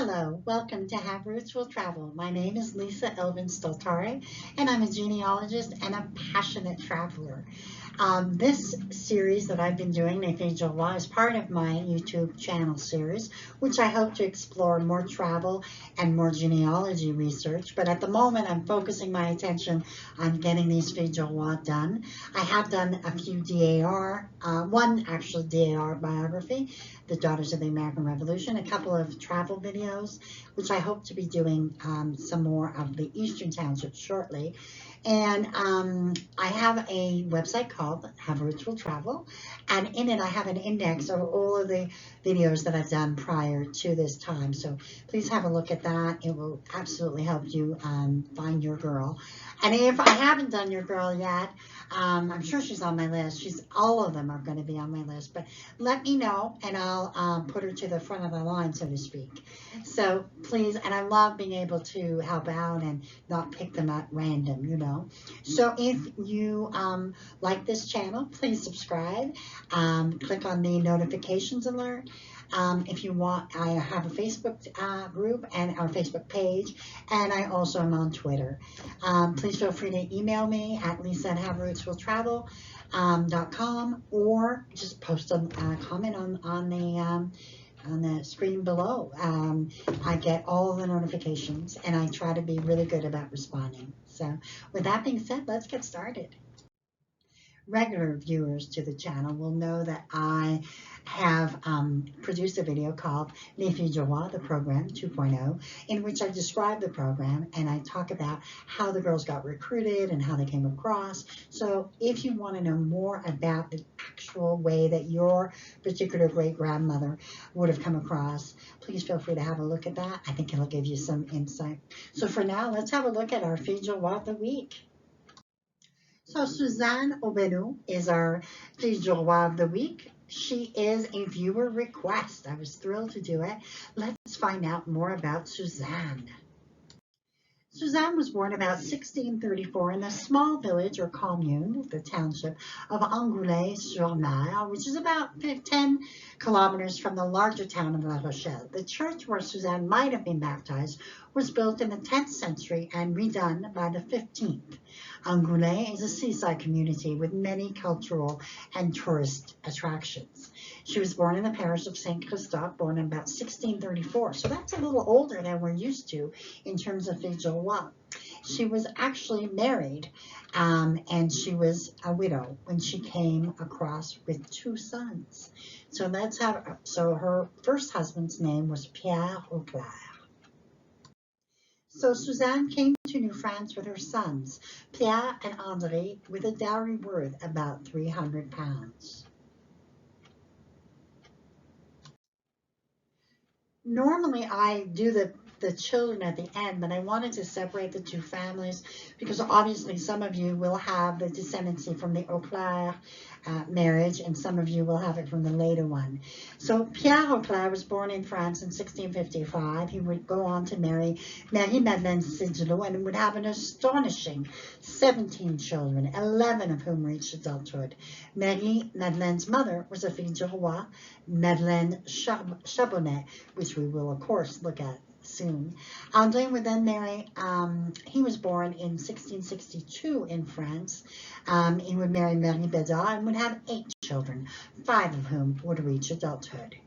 Hello, welcome to Have Roots Will Travel. My name is Lisa Elvin Stoltare, and I'm a genealogist and a passionate traveler. This series that I've been doing, Les Filles du Roi, is part of my YouTube channel series, which I hope to explore more travel and more genealogy research. But at the moment, I'm focusing my attention on getting these Filles du Roi done. I have done a few DAR, one actual DAR biography, The Daughters of the American Revolution, a couple of travel videos, which I hope to be doing some more of the Eastern Townships shortly. And I have a website called Have Roots Will Travel, and in it I have an index of all of the videos that I've done prior to this time. So please have a look at that. It will absolutely help you find your girl. And if I haven't done your girl yet, I'm sure she's on my list. All of them are going to be on my list, but let me know and I'll put her to the front of the line, so to speak. So please, and I love being able to help out and not pick them at random, you know. So if you like this channel, please subscribe. Click on the notifications alert. If you want, I have a Facebook group and our Facebook page, and I also am on Twitter. Please feel free to email me at lisa@haverootswilltravel.com, or just post a comment on the screen below. I get all the notifications, and I try to be really good about responding. So with that being said, let's get started. Regular viewers to the channel will know that I have produced a video called Les Filles du Roi, the program 2.0, in which I describe the program and I talk about how the girls got recruited and how they came across. So if you want to know more about the actual way that your particular great-grandmother would have come across, please feel free to have a look at that. I think it'll give you some insight. So for now, let's have a look at our Filles du Roi of the week. So Suzanne Aubineau is our Filles du Roi of the week. She is a viewer request. I was thrilled to do it. Let's find out more about Suzanne. Suzanne was born about 1634 in a small village or commune, the township of Angoulême-sur-Mer, which is about 10 kilometers from the larger town of La Rochelle. The church where Suzanne might have been baptized was built in the 10th century and redone by the 15th. Angoulême is a seaside community with many cultural and tourist attractions. She was born in the parish of Saint Christophe, born in about 1634, so that's a little older than we're used to in terms of Filles du Roi. She was actually married, and she was a widow when she came across with 2 sons. So her first husband's name was Pierre Auclair. So Suzanne came to New France with her sons, Pierre and André, with a dowry worth about £300. Normally I do the children at the end, but I wanted to separate the 2 families because obviously some of you will have the descendancy from the Auclair marriage and some of you will have it from the later one. So Pierre Auclair was born in France in 1655. He would go on to marry Marie-Madeleine Sigilot and would have an astonishing 17 children, 11 of whom reached adulthood. Marie-Madeleine's mother was a Fille du Roi, Madeleine Chabonnet, which we will of course look at soon. André would then marry, he was born in 1662 in France. He would marry Marie Bedard and would have 8 children, 5 of whom would reach adulthood.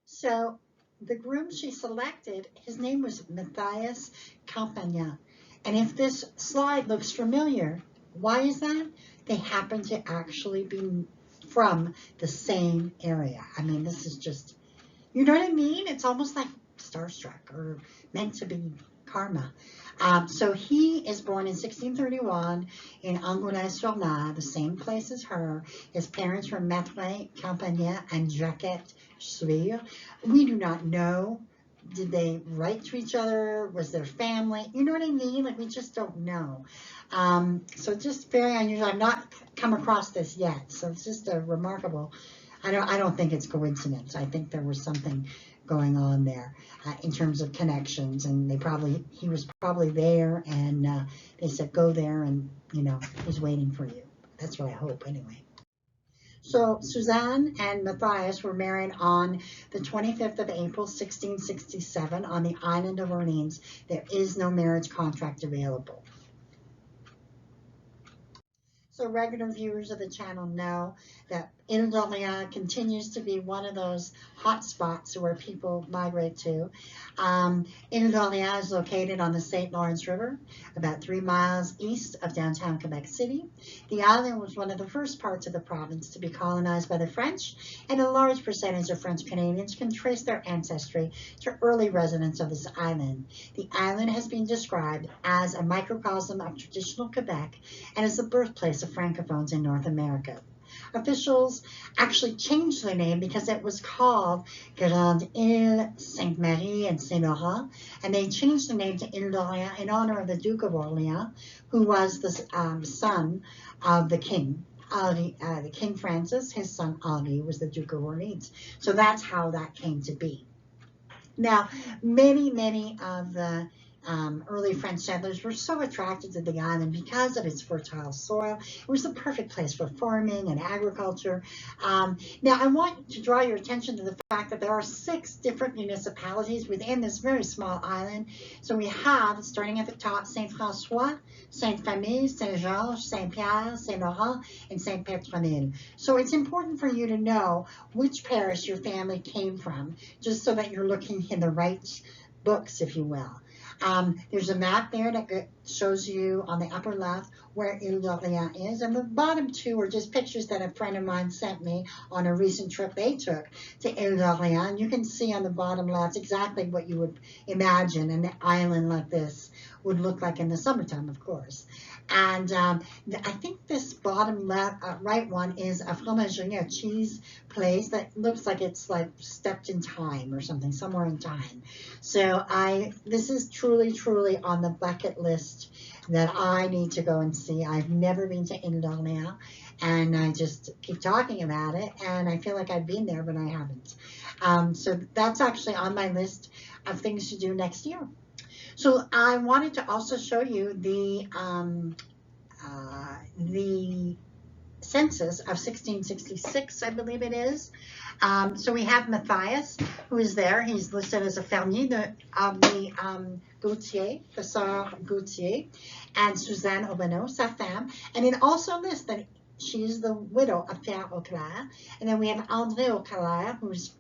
So the groom she selected, his name was Matthias Campagna. And if this slide looks familiar, why is that? They happen to actually be from the same area. I mean, this is just, you know what I mean? It's almost like starstruck or meant to be karma. So he is born in 1631 in Angoulême-sur-Mer, the same place as her. His parents were Maître Campagna and Jacquette Suire. We do not know. Did they write to each other? Was their family? You know what I mean? Like, we just don't know. So just very unusual. I've not come across this yet. So it's just a remarkable, I don't think it's coincidence. I think there was something going on there in terms of connections, and he was probably there, and they said go there, and you know he's waiting for you. That's what I hope anyway. So Suzanne and Matthias were married on the 25th of April, 1667, on the island of Orleans. There is no marriage contract available. So regular viewers of the channel know that Ile d'Orléans continues to be one of those hot spots where people migrate to. Ile d'Orléans is located on the St. Lawrence River, about 3 miles east of downtown Quebec City. The island was one of the first parts of the province to be colonized by the French, and a large percentage of French Canadians can trace their ancestry to early residents of this island. The island has been described as a microcosm of traditional Quebec and is the birthplace of Francophones in North America. Officials actually changed the name because it was called Grande Ile, Sainte Marie, and Saint Laurent, and they changed the name to Ile d'Orléans in honor of the Duke of Orleans, who was the son of the king. The King Francis, his son Henri, was the Duke of Orleans. So that's how that came to be. Now, many of the early French settlers were so attracted to the island because of its fertile soil. It was the perfect place for farming and agriculture. Now, I want to draw your attention to the fact that there are 6 different municipalities within this very small island. So we have, starting at the top, Saint-François, Sainte-Famille, Saint-Georges, Saint-Pierre, Saint-Laurent, and Saint-Pétronille. So it's important for you to know which parish your family came from, just so that you're looking in the right books, if you will. There's a map there that shows you on the upper left where Ile d'Orléans is, and the bottom 2 are just pictures that a friend of mine sent me on a recent trip they took to Ile d'Orléans. You can see on the bottom left exactly what you would imagine an island like this would look like in the summertime, of course. And I think this bottom left, right one is a fromagerie, a cheese place that looks like it's like stepped in time or something, somewhere in time. So this is truly on the bucket list that I need to go and see. I've never been to Ile d'Orléans, and I just keep talking about it, and I feel like I've been there, but I haven't. So that's actually on my list of things to do next year. So I wanted to also show you the census of 1666, I believe it is. So we have Matthias, who is there. He's listed as a fermier of the Gautier, the Sœur Gautier, and Suzanne Aubineau, sa femme. And it also lists that she is the widow of Pierre Auclair. And then we have André Auclair, who's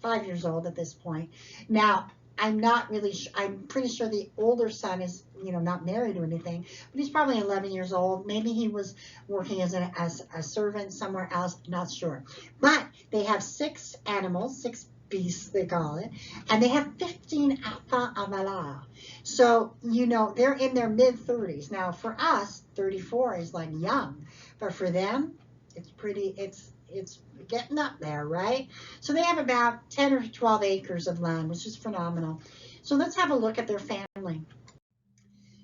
5 years old at this point. Now, I'm not really sure. I'm pretty sure the older son is, not married or anything, but he's probably 11 years old. Maybe he was working as a servant somewhere else, not sure. But they have 6 animals, 6 beasts, they call it, and they have 15 enfants à valeur. So, they're in their mid-30s. Now, for us, 34 is like young, but for them, it's getting up there, right? So they have about 10 or 12 acres of land, which is phenomenal. So let's have a look at their family.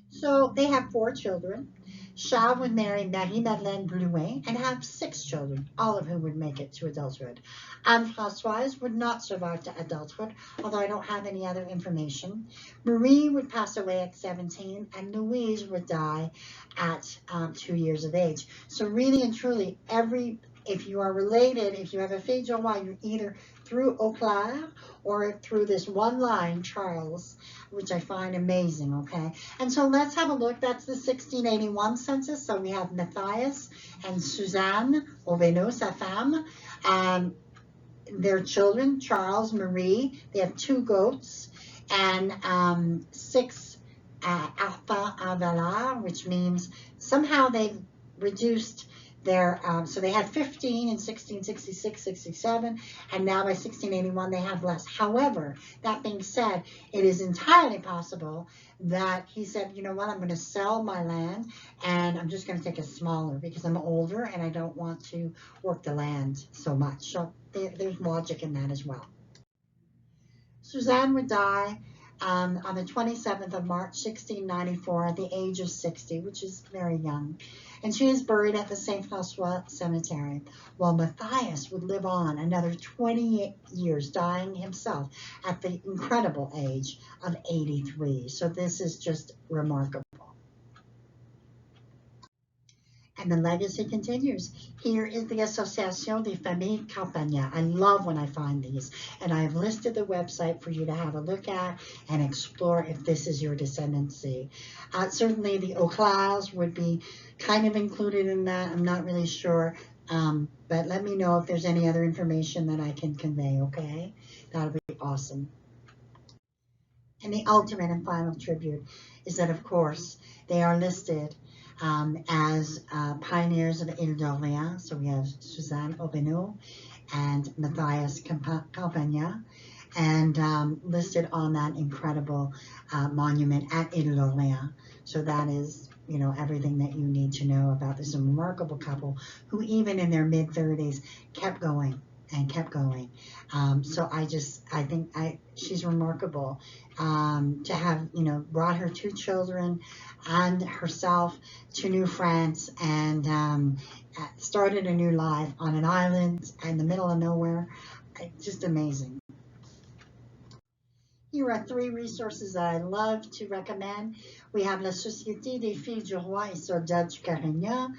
So they have 4 children. Charles would marry Marie-Madeleine Blouin and have 6 children, all of whom would make it to adulthood. Anne-Françoise would not survive to adulthood, although I don't have any other information. Marie would pass away at 17, and Louise would die at 2 years of age. So really and truly, if you are related, if you have a fille de roi, you're either through Auclair or through this one line, Charles, which I find amazing, okay? And so let's have a look. That's the 1681 census. So we have Matthias and Suzanne Aubineau, sa femme, their children, Charles, Marie. They have 2 goats and 6 enfants à valeur, which means somehow they've reduced their, so they had 15 in 1666, 67, and now by 1681 they have less. However, that being said, it is entirely possible that he said, you know what, I'm going to sell my land and I'm just going to take it smaller because I'm older and I don't want to work the land so much. So there's logic in that as well. Suzanne would die on the 27th of March, 1694, at the age of 60, which is very young. And she is buried at the Saint François Cemetery, while Matthias would live on another 28 years, dying himself at the incredible age of 83. So this is just remarkable. And the legacy continues. Here is the Association des Familles Campagnat. I love when I find these. And I have listed the website for you to have a look at and explore if this is your descendancy. Certainly the Auclars would be kind of included in that. I'm not really sure. But let me know if there's any other information that I can convey, okay? That would be awesome. And the ultimate and final tribute is that, of course, they are listed as pioneers of Ile d'Orléans. So we have Suzanne Aubineau and Matthias Campagna, and listed on that incredible monument at Ile d'Orléans. So that is, you know, everything that you need to know about this remarkable couple who, even in their mid-30s, kept going and kept going. So I think she's remarkable to have, you know, brought her two children and herself to New France, and started a new life on an island in the middle of nowhere. Just amazing. Here are 3 resources that I love to recommend. We have La Société des Filles du Roi et Soldats du Carignan,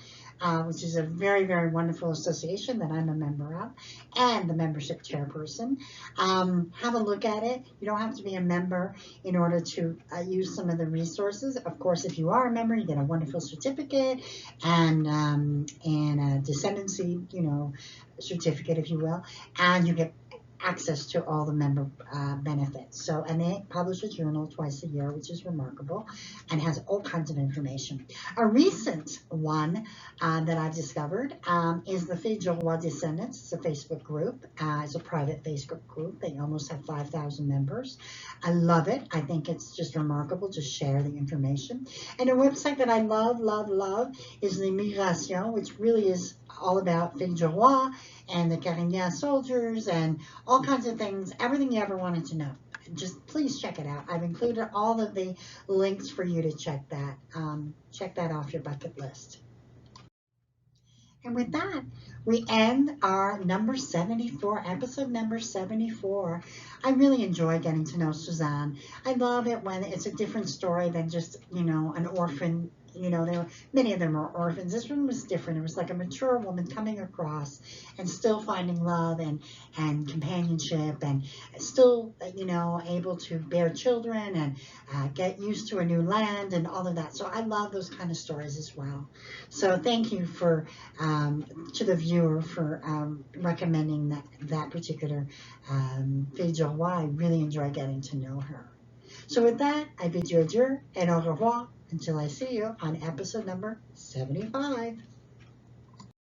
which is a very, very wonderful association that I'm a member of, and the membership chairperson. Have a look at it. You don't have to be a member in order to use some of the resources. Of course, if you are a member, you get a wonderful certificate and a descendancy, you know, certificate, if you will, and you get access to all the member benefits. So, and they publish a journal twice a year, which is remarkable, and has all kinds of information. A recent one that I've discovered is the Filles du Roi Descendants. It's a Facebook group. It's a private Facebook group. They almost have 5,000 members. I love it. I think it's just remarkable to share the information. And a website that I love, love, love is the Migration, which really is all about Filles du Roi and the Carignan soldiers and all kinds of things, everything you ever wanted to know. Just please check it out. I've included all of the links for you to check that off your bucket list. And with that, we end our number 74, episode number 74. I really enjoy getting to know Suzanne. I love it when it's a different story than just, you know, an orphan. You know, many of them are orphans. This one was different. It was like a mature woman coming across and still finding love and companionship, and still, you know, able to bear children and get used to a new land and all of that. So I love those kind of stories as well. So thank you to the viewer for recommending that particular Fille du Roi. I really enjoy getting to know her. So with that, I bid you adieu and au revoir until I see you on episode number 75.